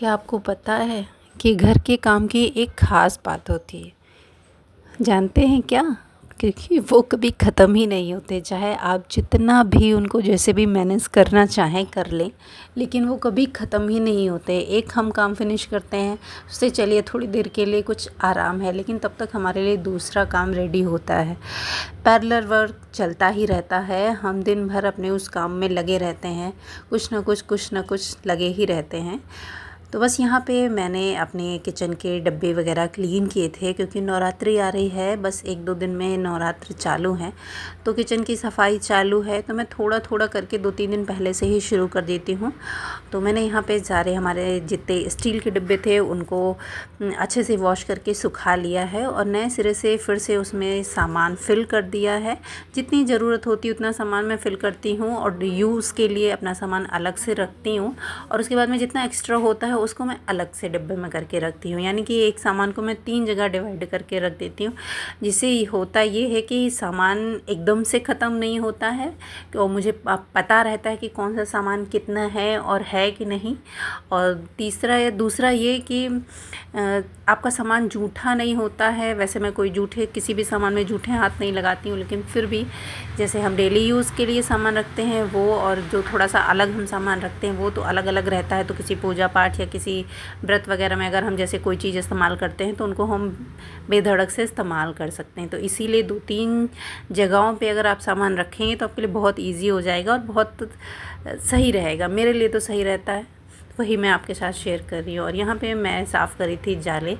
क्या आपको पता है कि घर के काम की एक ख़ास बात होती है? जानते हैं क्या? क्योंकि वो कभी ख़त्म ही नहीं होते, चाहे आप जितना भी उनको जैसे भी मैनेज करना चाहें कर लें, लेकिन वो कभी ख़त्म ही नहीं होते। एक हम काम फिनिश करते हैं, उससे चलिए थोड़ी देर के लिए कुछ आराम है, लेकिन तब तक हमारे लिए दूसरा काम रेडी होता है। पैरेलल वर्क चलता ही रहता है, हम दिन भर अपने उस काम में लगे रहते हैं, कुछ ना कुछ लगे ही रहते हैं। तो बस यहाँ पे मैंने अपने किचन के डब्बे वगैरह क्लीन किए थे, क्योंकि नवरात्रि आ रही है, बस 1-2 दिन में नवरात्रि चालू है, तो किचन की सफाई चालू है। तो मैं थोड़ा थोड़ा करके 2-3 दिन पहले से ही शुरू कर देती हूँ। तो मैंने यहाँ पे सारे हमारे जितने स्टील के डिब्बे थे उनको अच्छे से वॉश करके सुखा लिया है और नए सिरे से फिर से उसमें सामान फिल कर दिया है। जितनी ज़रूरत होती है उतना सामान मैं फिल करती हूँ और यूज़ के लिए अपना सामान अलग से रखती हूँ, और उसके बाद में जितना एक्स्ट्रा होता है उसको मैं अलग से डिब्बे में करके रखती हूँ। यानी कि एक सामान को मैं 3 जगह डिवाइड करके रख देती हूँ, जिससे होता ये है कि सामान एकदम से ख़त्म नहीं होता है और मुझे पता रहता है कि कौन सा सामान कितना है और है कि नहीं। और तीसरा या दूसरा ये कि आपका सामान जूठा नहीं होता है। वैसे मैं कोई किसी भी सामान में जूठे हाथ नहीं लगाती हूँ, लेकिन फिर भी जैसे हम डेली यूज़ के लिए सामान रखते हैं वो, और जो थोड़ा सा अलग हम सामान रखते हैं वो तो अलग अलग रहता है। तो किसी पूजा पाठ या किसी व्रत वगैरह में अगर हम जैसे कोई चीज़ इस्तेमाल करते हैं तो उनको हम बेधड़क से इस्तेमाल कर सकते हैं। तो इसीलिए 2-3 जगहों पे अगर आप सामान रखेंगे तो आपके लिए बहुत ईजी हो जाएगा और बहुत सही रहेगा। मेरे लिए तो सही रहता है, वही मैं आपके साथ शेयर कर रही हूँ। और यहाँ पे मैं साफ़ करी थी जाले।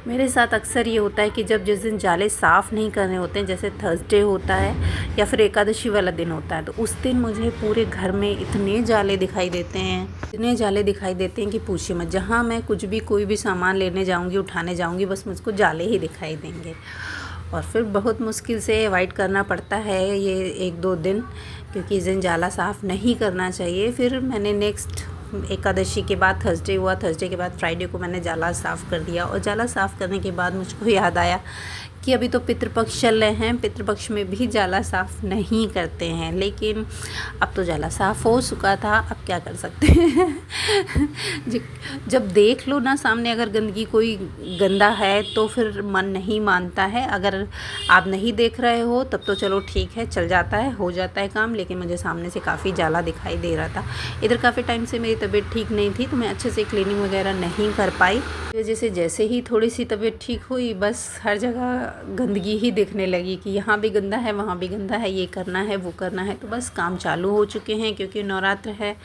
मेरे साथ अक्सर ये होता है कि जब जिस दिन जाले साफ़ नहीं करने होते हैं, जैसे थर्सडे होता है या फिर एकादशी वाला दिन होता है, तो उस दिन मुझे पूरे घर में इतने जाले दिखाई देते हैं कि पूछिए मत। जहाँ मैं कुछ भी कोई भी सामान लेने जाऊँगी, उठाने जाऊँगी, बस मुझको जाले ही दिखाई देंगे। और फिर बहुत मुश्किल से अवॉइड करना पड़ता है ये 1-2 दिन, क्योंकि इस दिन जाला साफ़ नहीं करना चाहिए। फिर मैंने नेक्स्ट एकादशी के बाद थर्सडे हुआ, थर्सडे के बाद फ्राइडे को मैंने जाला साफ़ कर दिया। और जाला साफ़ करने के बाद मुझको याद आया कि अभी तो पितृपक्ष चल रहे हैं, पितृपक्ष में भी जाला साफ़ नहीं करते हैं, लेकिन अब तो जाला साफ़ हो चुका था, अब क्या कर सकते हैं। जब देख लो ना सामने अगर गंदगी कोई गंदा है तो फिर मन नहीं मानता है। अगर आप नहीं देख रहे हो तब तो चलो ठीक है, चल जाता है, हो जाता है काम, लेकिन मुझे सामने से काफ़ी जाला दिखाई दे रहा था। इधर काफ़ी टाइम से मेरी तबीयत ठीक नहीं थी, तो मैं अच्छे से क्लीनिंग वगैरह नहीं कर पाई। जैसे ही थोड़ी सी तबीयत ठीक हुई, बस हर जगह गंदगी ही दिखने लगी कि यहाँ भी गंदा है, वहाँ भी गंदा है, ये करना है, वो करना है। तो बस काम चालू हो चुके हैं, क्योंकि नवरात्र है,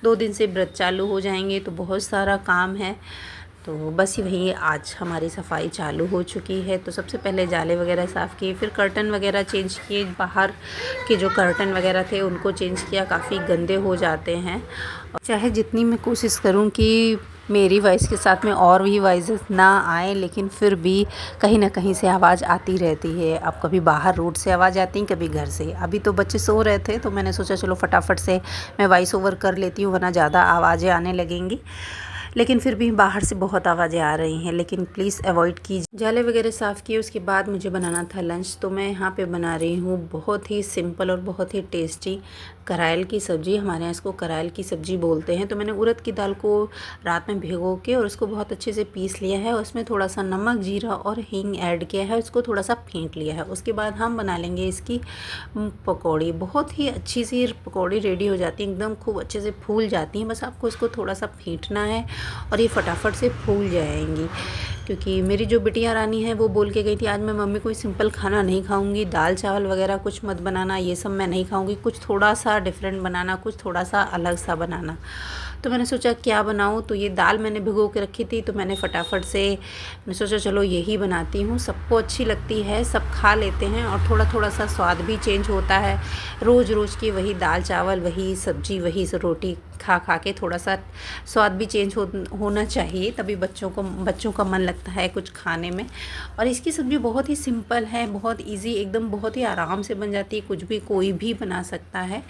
2 दिन से व्रत चालू हो जाएंगे, तो बहुत सारा काम है। तो बस वही आज हमारी सफाई चालू हो चुकी है। तो सबसे पहले जाले वगैरह साफ़ किए, फिर कर्टन वगैरह चेंज किए। बाहर के जो कर्टन वगैरह थे उनको चेंज किया, काफ़ी गंदे हो जाते हैं। चाहे जितनी मैं कोशिश करूं कि मेरी वॉइस के साथ में और भी वॉइसेस ना आए, लेकिन फिर भी कहीं ना कहीं से आवाज़ आती रहती है। अब कभी बाहर रोड से आवाज़ आती है, कभी घर से। अभी तो बच्चे सो रहे थे तो मैंने सोचा चलो फटाफट से मैं वॉइस ओवर कर लेती हूँ, वरना ज़्यादा आवाज़ें आने लगेंगी। लेकिन फिर भी बाहर से बहुत आवाज़ें आ रही हैं, लेकिन प्लीज़ अवॉइड कीजिए। जाले वगैरह साफ़ किए, उसके बाद मुझे बनाना था लंच। तो मैं यहाँ पे बना रही हूँ बहुत ही सिंपल और बहुत ही टेस्टी करायल की सब्ज़ी। हमारे यहाँ इसको करायल की सब्ज़ी बोलते हैं। तो मैंने उड़द की दाल को रात में भिगो के और उसको बहुत अच्छे से पीस लिया है। उसमें थोड़ा सा नमक, जीरा और हींग ऐड किया है, उसको थोड़ा सा फेंट लिया है। उसके बाद हम बना लेंगे इसकी पकौड़ी। बहुत ही अच्छी सी पकौड़ी रेडी हो जाती है, एकदम खूब अच्छे से फूल जाती हैं। बस आपको इसको थोड़ा सा फेंटना है और ये फटाफट से फूल जाएंगी। क्योंकि मेरी जो बिटिया रानी है वो बोल के गई थी, आज मैं मम्मी कोई सिंपल खाना नहीं खाऊंगी, दाल चावल वगैरह कुछ मत बनाना, ये सब मैं नहीं खाऊंगी, कुछ थोड़ा सा डिफरेंट बनाना, कुछ थोड़ा सा अलग सा बनाना। तो मैंने सोचा क्या बनाऊं, तो ये दाल मैंने भिगो के रखी थी, तो मैंने फटाफट से सोचा चलो यही बनाती हूँ। सबको अच्छी लगती है, सब खा लेते हैं और थोड़ा थोड़ा सा स्वाद भी चेंज होता है। रोज़ रोज़ की वही दाल चावल, वही सब्जी, वही रोटी खा खा के थोड़ा सा स्वाद भी चेंज होना चाहिए, तभी बच्चों का मन लगता है कुछ खाने में। और इसकी सब्ज़ी बहुत ही सिंपल है, बहुत इजी, एकदम बहुत ही आराम से बन जाती है, कुछ भी कोई भी बना सकता है।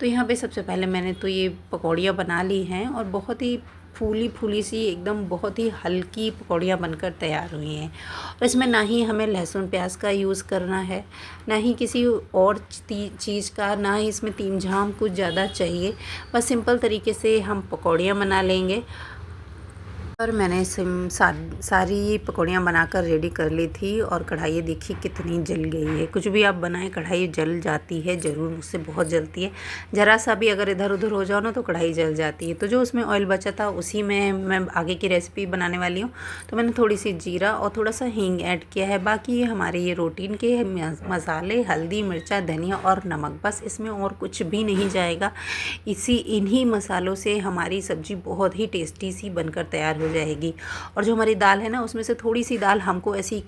तो यहाँ पे सबसे पहले मैंने तो ये पकौड़ियाँ बना ली हैं और बहुत ही फूली फूली सी, एकदम बहुत ही हल्की पकौड़ियाँ बनकर तैयार हुई हैं। और इसमें ना ही हमें लहसुन प्याज का यूज़ करना है, ना ही किसी और चीज़ का, ना ही इसमें तीम झाम कुछ ज़्यादा चाहिए। बस सिंपल तरीके से हम पकौड़ियाँ बना लेंगे। और मैंने सारी पकौड़ियाँ बनाकर रेडी कर ली थी और कढ़ाई देखिए कितनी जल गई है। कुछ भी आप बनाएं कढ़ाई जल जाती है ज़रूर, मुझसे बहुत जलती है। ज़रा सा भी अगर इधर उधर हो जाओ ना तो कढ़ाई जल जाती है। तो जो उसमें ऑयल बचा था उसी में मैं आगे की रेसिपी बनाने वाली हूँ। तो मैंने थोड़ी सी जीरा और थोड़ा सा हींग ऐड किया है। बाकी हमारे ये रूटीन के मसाले, हल्दी, मिर्चा, धनिया और नमक, बस इसमें और कुछ भी नहीं जाएगा। इन्हीं मसालों से हमारी सब्ज़ी बहुत ही टेस्टी सी बनकर तैयार हो जाएगी। और जो हमारी दाल है ना उसमें से थोड़ी सी दाल हमको ऐसी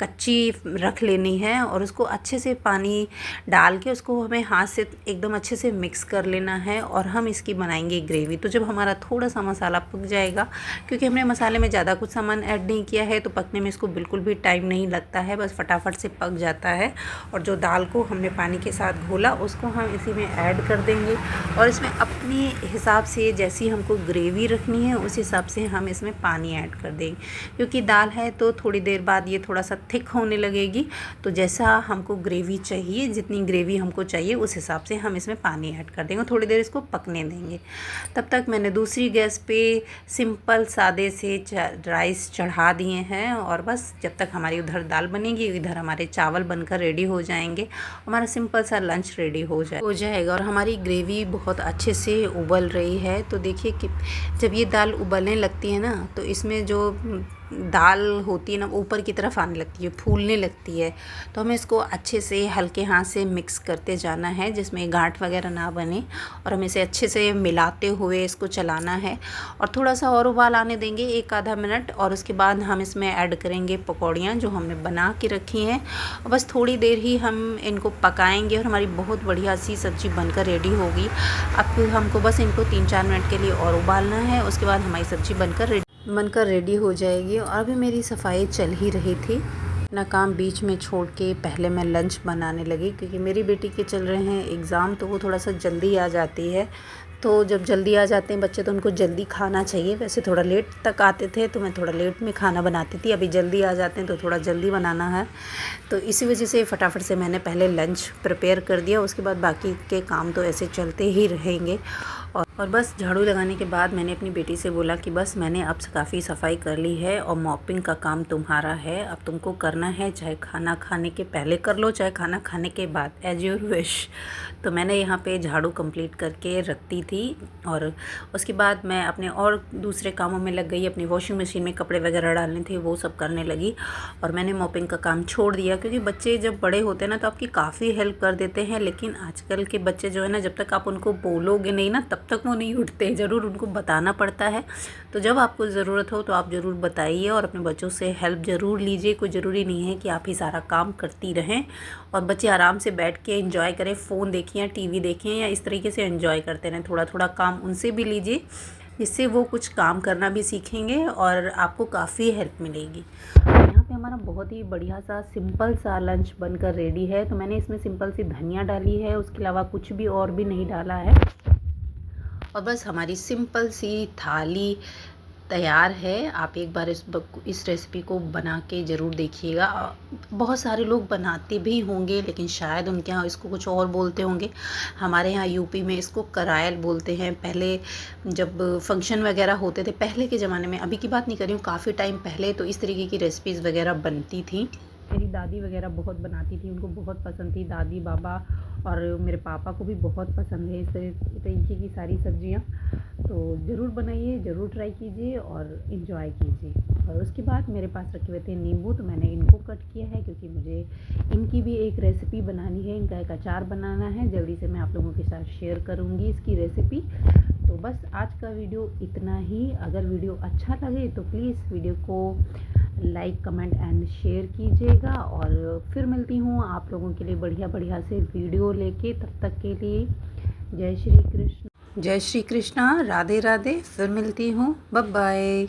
कच्ची रख लेनी है और उसको अच्छे से पानी डाल के उसको हमें हाथ से एकदम अच्छे से मिक्स कर लेना है और हम इसकी बनाएंगे ग्रेवी। तो जब हमारा थोड़ा सा मसाला पक जाएगा, क्योंकि हमने मसाले में ज़्यादा कुछ सामान ऐड नहीं किया है तो पकने में इसको बिल्कुल भी टाइम नहीं लगता है, बस फटाफट से पक जाता है। और जो दाल को हमने पानी के साथ घोला उसको हम इसी में ऐड कर देंगे और इसमें अपने हिसाब से जैसी हमको ग्रेवी रखनी है उस हिसाब से हम इसमें पानी ऐड कर देंगे। क्योंकि दाल है तो थोड़ी देर बाद ये थोड़ा सा थिक होने लगेगी, तो जैसा हमको ग्रेवी चाहिए, जितनी ग्रेवी हमको चाहिए उस हिसाब से हम इसमें पानी ऐड कर देंगे। थोड़ी देर इसको पकने देंगे। तब तक मैंने दूसरी गैस पे सिंपल सादे से राइस चढ़ा दिए हैं और बस जब तक हमारी उधर दाल बनेगी इधर हमारे चावल बनकर रेडी हो जाएंगे। हमारा सिंपल सा लंच रेडी हो जाएगा। और हमारी ग्रेवी बहुत अच्छे से उबल रही है। तो देखिए कि जब ये दाल उबलने लगती है ना तो इसमें जो दाल होती है ना ऊपर की तरफ आने लगती है, फूलने लगती है। तो हमें इसको अच्छे से हल्के हाथ से मिक्स करते जाना है जिसमें गांठ वगैरह ना बने, और हमें इसे अच्छे से मिलाते हुए इसको चलाना है। और थोड़ा सा और उबाल आने देंगे 1 आधा मिनट और उसके बाद हम इसमें ऐड करेंगे पकौड़ियाँ जो हमने बना के रखी हैं। और बस थोड़ी देर ही हम इनको पकाएंगे और हमारी बहुत बढ़िया सी सब्ज़ी बनकर रेडी होगी। अब हमको बस इनको 3-4 मिनट के लिए और उबालना है, उसके बाद हमारी सब्ज़ी बनकर रेडी हो जाएगी। और अभी मेरी सफाई चल ही रही थी, अपना काम बीच में छोड़ के पहले मैं लंच बनाने लगी। क्योंकि मेरी बेटी के चल रहे हैं एग्ज़ाम तो वो थोड़ा सा जल्दी आ जाती है। तो जब जल्दी आ जाते हैं बच्चे तो उनको जल्दी खाना चाहिए। वैसे थोड़ा लेट तक आते थे तो मैं थोड़ा लेट में खाना बनाती थी, अभी जल्दी आ जाते हैं तो थोड़ा जल्दी बनाना है। तो इसी वजह से फटाफट से मैंने पहले लंच प्रिपेयर कर दिया, उसके बाद बाकी के काम तो ऐसे चलते ही रहेंगे। और बस झाड़ू लगाने के बाद मैंने अपनी बेटी से बोला कि बस मैंने अब काफ़ी सफाई कर ली है और मॉपिंग का काम तुम्हारा है, अब तुमको करना है, चाहे खाना खाने के पहले कर लो चाहे खाना खाने के बाद, एज योर विश। तो मैंने यहाँ पे झाड़ू कंप्लीट करके रखती थी और उसके बाद मैं अपने और दूसरे कामों में लग गई। अपनी वॉशिंग मशीन में कपड़े वगैरह डालने थे वो सब करने लगी और मैंने मॉपिंग का काम छोड़ दिया। क्योंकि बच्चे जब बड़े होते हैं ना तो आपकी काफ़ी हेल्प कर देते हैं, लेकिन आजकल के बच्चे जो है ना जब तक आप उनको बोलोगे नहीं ना तब तक वो नहीं उठते, ज़रूर उनको बताना पड़ता है। तो जब आपको ज़रूरत हो तो आप ज़रूर बताइए और अपने बच्चों से हेल्प ज़रूर लीजिए। कोई ज़रूरी नहीं है कि आप ही सारा काम करती रहें। और बच्चे आराम से बैठ के एंजॉय करें, फ़ोन देखें या टीवी देखें या इस तरीके से एंजॉय करते रहें। थोड़ा थोड़ा काम उनसे भी लीजिए जिससे वो कुछ काम करना भी सीखेंगे और आपको काफ़ी हेल्प मिलेगी। यहाँ पे हमारा बहुत ही बढ़िया सा सिंपल सा लंच बनकर रेडी है। तो मैंने इसमें सिंपल सी धनिया डाली है, उसके अलावा कुछ भी और भी नहीं डाला है। और बस हमारी सिंपल सी थाली तैयार है। आप एक बार इस रेसिपी को बना के ज़रूर देखिएगा। बहुत सारे लोग बनाते भी होंगे लेकिन शायद उनके यहाँ इसको कुछ और बोलते होंगे। हमारे यहाँ यूपी में इसको करायल बोलते हैं। पहले जब फंक्शन वगैरह होते थे पहले के ज़माने में, अभी की बात नहीं कर रही हूँ, काफ़ी टाइम पहले तो इस तरीके की रेसिपीज़ वगैरह बनती थी। मेरी दादी वगैरह बहुत बनाती थी, उनको बहुत पसंद थी, दादी बाबा और मेरे पापा को भी बहुत पसंद है इस तरीके की सारी सब्जियां। तो ज़रूर बनाइए, ज़रूर ट्राई कीजिए और इन्जॉय कीजिए। और उसके बाद मेरे पास रखे हुए थे नींबू, तो मैंने इनको कट किया है क्योंकि मुझे इनकी भी एक रेसिपी बनानी है, इनका एक अचार बनाना है। जल्दी से मैं आप लोगों के साथ शेयर करूँगी इसकी रेसिपी। तो बस आज का वीडियो इतना ही। अगर वीडियो अच्छा लगे तो प्लीज़ वीडियो को लाइक, कमेंट एंड शेयर कीजिएगा। और फिर मिलती हूँ आप लोगों के लिए बढ़िया बढ़िया से वीडियो लेके। तब तक के लिए जय श्री कृष्ण, जय श्री कृष्णा, राधे राधे। फिर मिलती हूँ, बाय बाय।